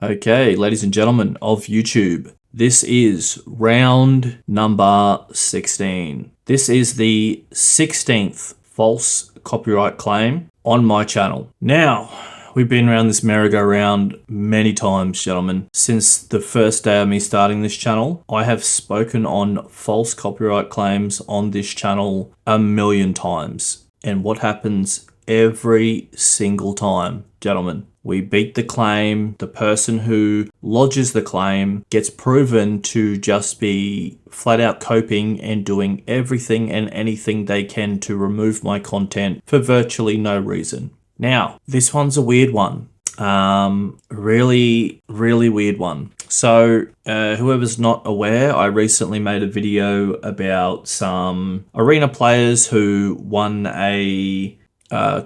Okay, ladies and gentlemen of YouTube, this is round number 16. This is the 16th false copyright claim on my channel. Now, we've been around this merry-go-round many times, gentlemen. Since the first day of me starting this channel, I have spoken on false copyright claims on this channel a million times. And what happens every single time, gentlemen? We beat the claim. The person who lodges the claim gets proven to just be flat out coping and doing everything and anything they can to remove my content for virtually no reason. Now, this one's a weird one. Really weird one. So, whoever's not aware, I recently made a video about some arena players who won a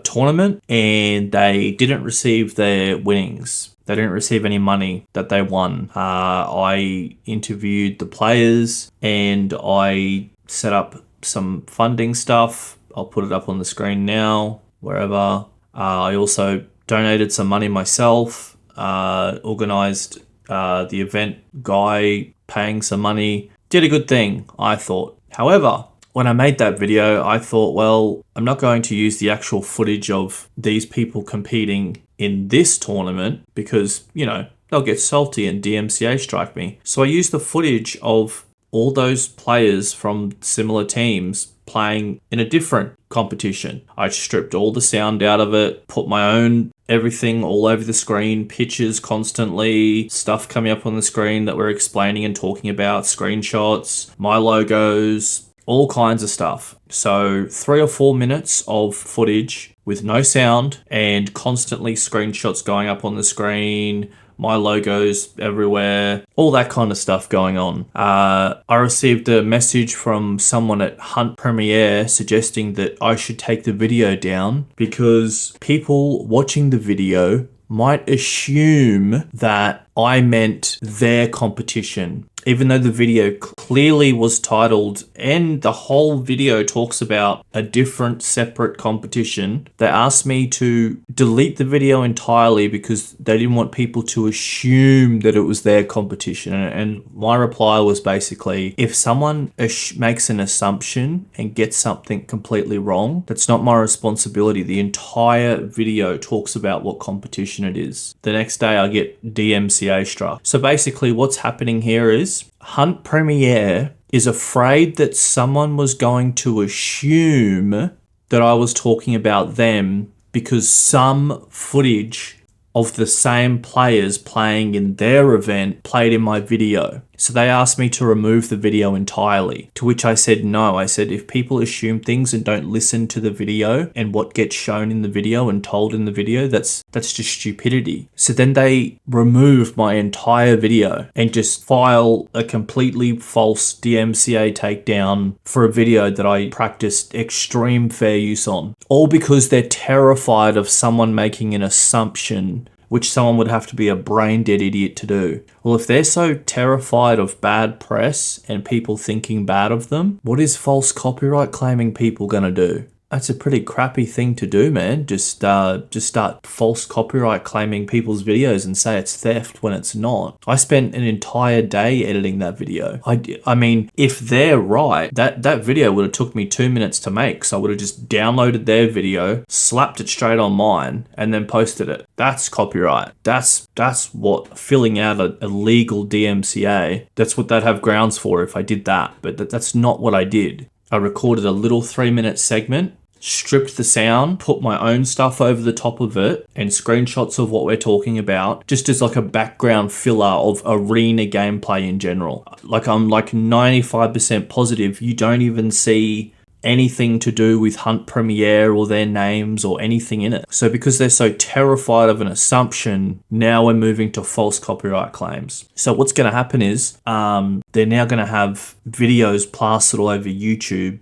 tournament and they didn't receive their winnings. They didn't receive any money that they won. I interviewed the players and I set up some funding stuff. I'll put it up on the screen now, wherever. I also donated some money myself, organized the event guy paying some money. Did a good thing, I thought. However, when I made that video, I thought, well, I'm not going to use the actual footage of these people competing in this tournament because, you know, they'll get salty and DMCA strike me. So I used the footage of all those players from similar teams playing in a different competition. I stripped all the sound out of it, put my own everything all over the screen, pictures constantly, stuff coming up on the screen that we're explaining and talking about, screenshots, my logos, all kinds of stuff. So 3 or 4 minutes of footage with no sound and constantly screenshots going up on the screen, my logos everywhere, all that kind of stuff going on. I received a message from someone at Hunt Premiere suggesting that I should take the video down because people watching the video might assume that I meant their competition, even though the video clearly was titled and the whole video talks about a different separate competition. They asked me to delete the video entirely because they didn't want people to assume that it was their competition. And my reply was basically, if someone makes an assumption and gets something completely wrong, that's not my responsibility. The entire video talks about what competition it is. The next day I get DMCA struck. So basically what's happening here is Hunt Premiere is afraid that someone was going to assume that I was talking about them because some footage of the same players playing in their event played in my video. So they asked me to remove the video entirely, to which I said no. I said if people assume things and don't listen to the video and what gets shown in the video and told in the video, that's just stupidity. So then they removed my entire video and just file a completely false DMCA takedown for a video that I practiced extreme fair use on. All because they're terrified of someone making an assumption, which someone would have to be a brain-dead idiot to do. Well, if they're so terrified of bad press and people thinking bad of them, what is false copyright claiming people gonna do? That's a pretty crappy thing to do, man. Just start false copyright claiming people's videos and say it's theft when it's not. I spent an entire day editing that video. I mean, if they're right, that video would have took me 2 minutes to make. So I would have just downloaded their video, slapped it straight on mine, and then posted it. That's copyright. That's what filling out a legal DMCA. That's what they'd have grounds for if I did that. But that's not what I did. I recorded a little 3-minute segment, stripped the sound, put my own stuff over the top of it, and screenshots of what we're talking about, just as like a background filler of arena gameplay in general. Like I'm like 95% positive you don't even see anything to do with Hunt Premiere or their names or anything in it. So because they're so terrified of an assumption, now we're moving to false copyright claims. So what's going to happen is they're now going to have videos plastered all over YouTube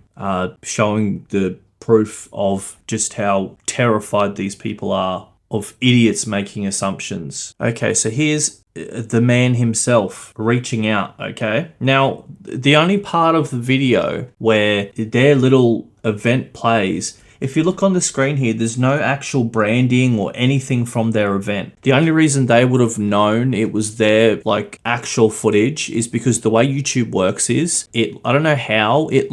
showing the proof of just how terrified these people are of idiots making assumptions. Okay, so here's the man himself reaching out, okay? Now, the only part of the video where their little event plays if you look on the screen here, there's no actual branding or anything from their event. The only reason they would have known it was their like actual footage is because the way YouTube works is I don't know how it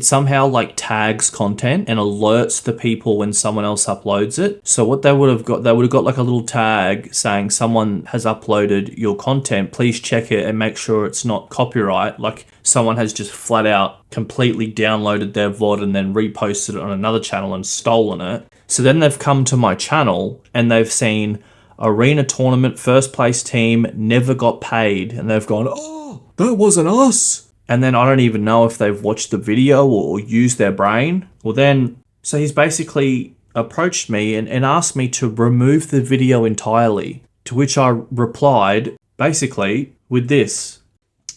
somehow like tags content and alerts the people when someone else uploads it. So what they would have got like a little tag saying someone has uploaded your content, please check it and make sure it's not copyright. Like someone has just flat out completely downloaded their VOD and then reposted it on another channel and stolen it. So then they've come to my channel and they've seen arena tournament first place team never got paid, and they've gone, oh, that wasn't us. And then I don't even know if they've watched the video or used their brain. Well then, so he's basically approached me and asked me to remove the video entirely, to which I replied basically with this.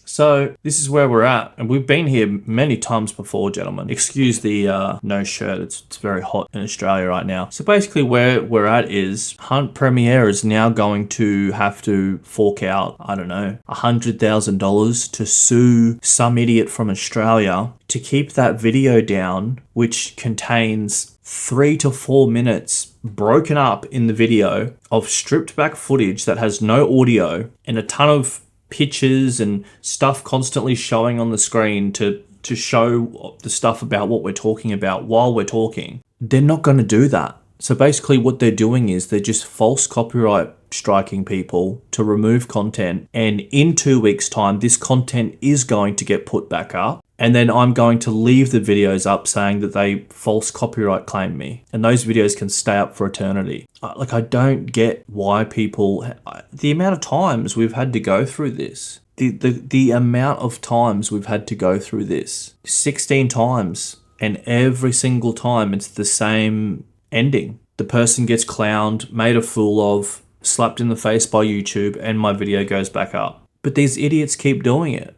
So this is where we're at, and we've been here many times before, gentlemen. Excuse the no shirt, it's very hot in Australia right now. So basically where we're at is Hunt Premier is now going to have to fork out, I don't know, $100,000 to sue some idiot from Australia to keep that video down, which contains 3 to 4 minutes broken up in the video of stripped back footage that has no audio and a ton of pictures and stuff constantly showing on the screen to show the stuff about what we're talking about while we're talking. They're not going to do that. So basically what they're doing is they're just false copyright striking people to remove content, and in 2 weeks time this content is going to get put back up, and then I'm going to leave the videos up saying that they false copyright claimed me, and those videos can stay up for eternity. Like, I don't get why people, the amount of times we've had to go through this, the amount of times we've had to go through this, 16 times, and every single time it's the same ending. The person gets clowned, made a fool of, slapped in the face by YouTube, and my video goes back up. But these idiots keep doing it.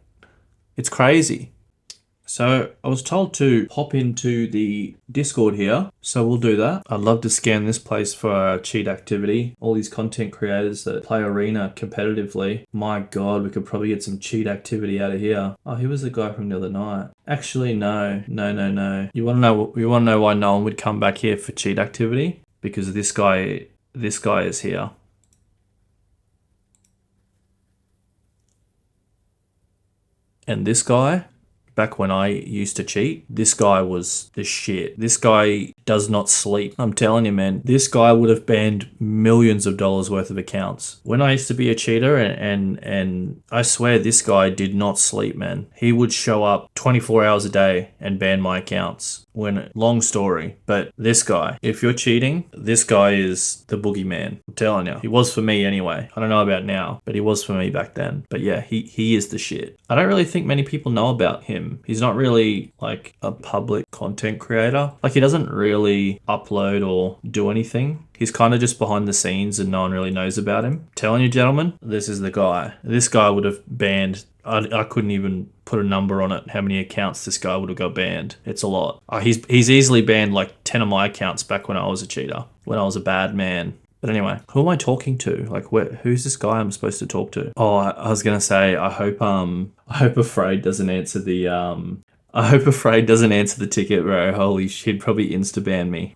It's crazy. So I was told to hop into the Discord here, so we'll do that. I'd love to scan this place for cheat activity. All these content creators that play Arena competitively. My God, we could probably get some cheat activity out of here. Oh, he was the guy from the other night. Actually, no. You want to know why no one would come back here for cheat activity? Because this guy is here. And this guy, back when I used to cheat, this guy was the shit. This guy does not sleep. I'm telling you, man, this guy would have banned millions of dollars worth of accounts. When I used to be a cheater, and I swear this guy did not sleep, man. He would show up 24 hours a day and ban my accounts. Long story, but this guy, if you're cheating, this guy is the boogeyman. I'm telling you, he was for me anyway. I don't know about now, but he was for me back then. But yeah, he is the shit. I don't really think many people know about him. He's not really like a public content creator. Like, he doesn't really upload or do anything. He's kind of just behind the scenes and no one really knows about him. I'm telling you, gentlemen, this is the guy. This guy would have banned, I couldn't even put a number on it, how many accounts this guy would have got banned. It's a lot. He's easily banned like 10 of my accounts back when I was a cheater, when I was a bad man. But anyway, who am I talking to? Like, who's this guy I'm supposed to talk to? Oh, I was gonna say, I hope Afraid doesn't answer the I hope Afraid doesn't answer the ticket, bro. Holy shit, he'd probably insta-ban me.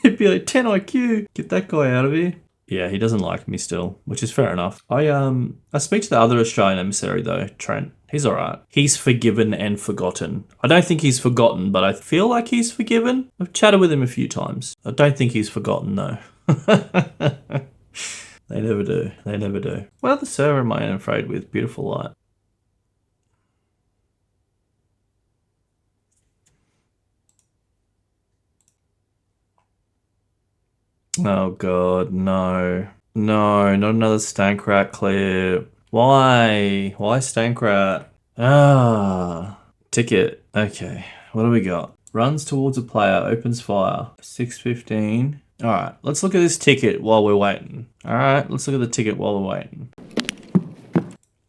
He'd be like, 10 IQ, get that guy out of here. Yeah, he doesn't like me still, which is fair enough. I speak to the other Australian emissary though, Trent. He's alright. He's forgiven and forgotten. I don't think he's forgotten, but I feel like he's forgiven. I've chatted with him a few times. I don't think he's forgotten though. They never do. They never do. What other server am I afraid with? Beautiful light. Oh God, no. No, not another Stank Rat clip. Why? Why Stank Rat? Ticket. Okay, what do we got? Runs towards a player, opens fire. 6:15. Alright, let's look at this ticket while we're waiting. Alright, let's look at the ticket while we're waiting.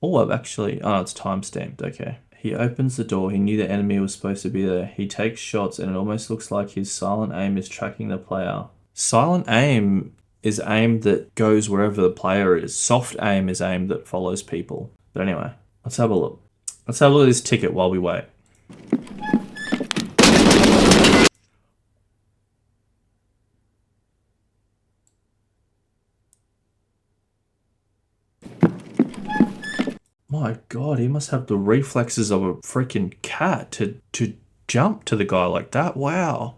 Oh, it's timestamped, okay. He opens the door. He knew the enemy was supposed to be there. He takes shots and it almost looks like his silent aim is tracking the player. Silent aim is aim that goes wherever the player is. Soft aim is aim that follows people. But anyway, let's have a look. Let's have a look at this ticket while we wait. My God, he must have the reflexes of a freaking cat to jump to the guy like that. Wow.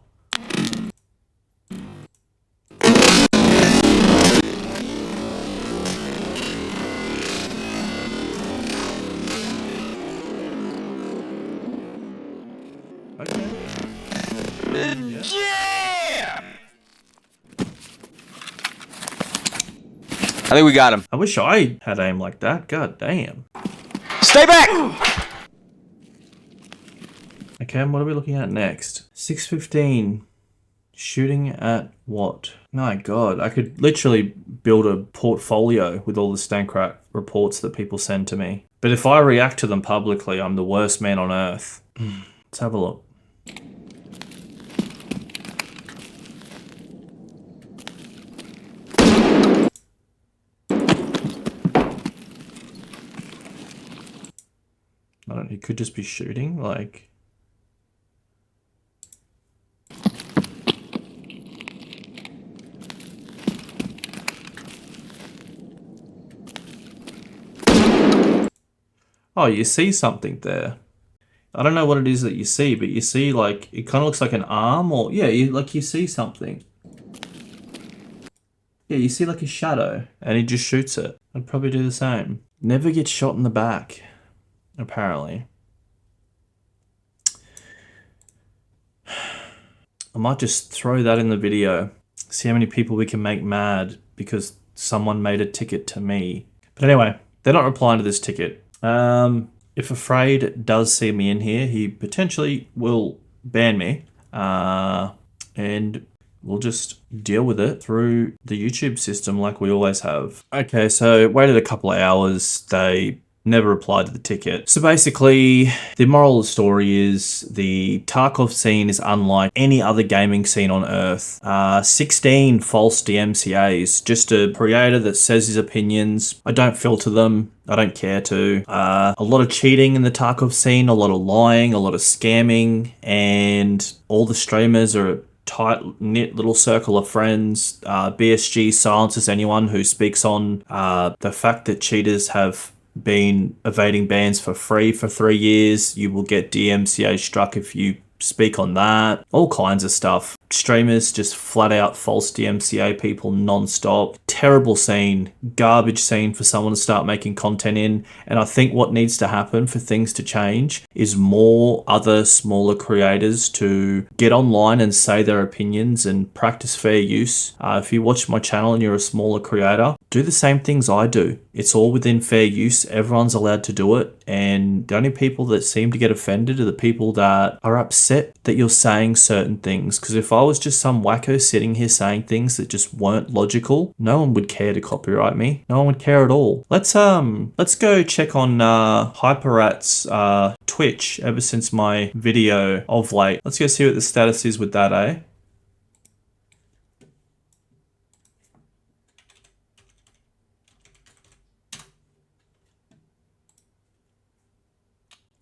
Okay. Yeah! I think we got him. I wish I had aim like that. God damn. Stay back! Okay, and what are we looking at next? 6:15. Shooting at what? My God, I could literally build a portfolio with all the Stank reports that people send to me. But if I react to them publicly, I'm the worst man on earth. Let's have a look. I don't know, he could just be shooting, like... Oh, you see something there. I don't know what it is that you see, but you see, like, it kind of looks like an arm, or... Yeah, you see something. Yeah, you see like a shadow, and he just shoots it. I'd probably do the same. Never get shot in the back, apparently. I might just throw that in the video. See how many people we can make mad because someone made a ticket to me. But anyway, they're not replying to this ticket. If Afraid does see me in here, he potentially will ban me. And we'll just deal with it through the YouTube system like we always have. Okay, so waited a couple of hours. They never replied to the ticket. So basically, the moral of the story is the Tarkov scene is unlike any other gaming scene on Earth. 16 false DMCAs, just a creator that says his opinions. I don't filter them. I don't care to. A lot of cheating in the Tarkov scene, a lot of lying, a lot of scamming, and all the streamers are tight-knit little circle of friends. BSG silences anyone who speaks on the fact that cheaters have been evading bans for free for 3 years. You will get DMCA struck if you speak on that. All kinds of stuff. Streamers just flat out false DMCA people non-stop. Terrible scene. Garbage scene for someone to start making content in. And I think what needs to happen for things to change is more other smaller creators to get online and say their opinions and practice fair use. If you watch my channel and you're a smaller creator, do the same things I do. It's all within fair use. Everyone's allowed to do it. And the only people that seem to get offended are the people that are upset that you're saying certain things. Because if I was just some wacko sitting here saying things that just weren't logical, no one would care to copyright me. No one would care at all. Let's go check on Hyperrat's Twitch ever since my video of late. Let's go see what the status is with that, eh?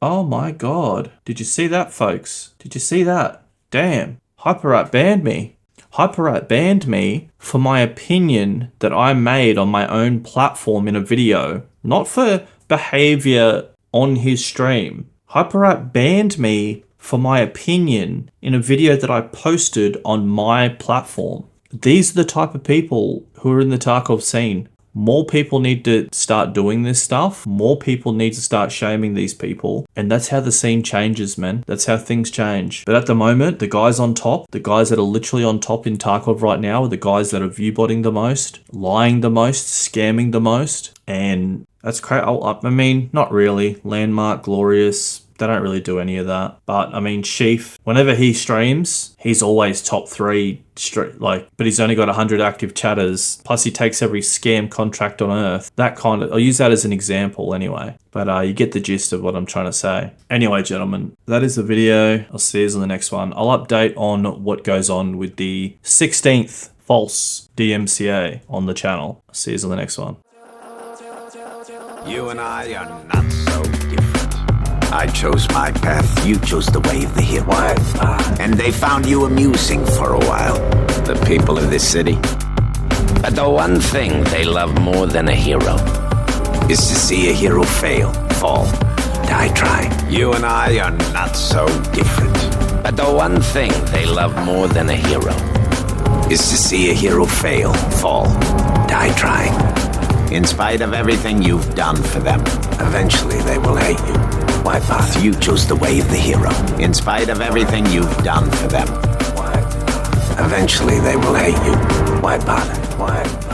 Oh my God. Did you see that, folks? Did you see that? Damn. Hyperrat banned me. Hyperrat banned me for my opinion that I made on my own platform in a video, not for behavior on his stream. Hyperrat banned me for my opinion in a video that I posted on my platform. These are the type of people who are in the Tarkov scene. More people need to start doing this stuff. More people need to start shaming these people. And that's how the scene changes, man. That's how things change. But at the moment, the guys on top, the guys that are literally on top in Tarkov right now are the guys that are viewbotting the most, lying the most, scamming the most. And that's crazy. I mean, not really. Landmark, Glorious, they don't really do any of that. But I mean, Sheaf, whenever he streams, he's always top 3, but he's only got 100 active chatters. Plus he takes every scam contract on Earth. That kind of, I'll use that as an example anyway. But you get the gist of what I'm trying to say. Anyway, gentlemen, that is the video. I'll see you in the next one. I'll update on what goes on with the 16th false DMCA on the channel. I'll see you in the next one. You and I are not so different. I chose my path, you chose the way of the hero. And they found you amusing for a while, the people of this city. But the one thing they love more than a hero is to see a hero fail, fall, die trying. You and I are not so different. But the one thing they love more than a hero is to see a hero fail, fall, die trying. In spite of everything you've done for them, eventually they will hate you. Why bother? You chose the way of the hero. In spite of everything you've done for them, eventually they will hate you. Why bother? Why?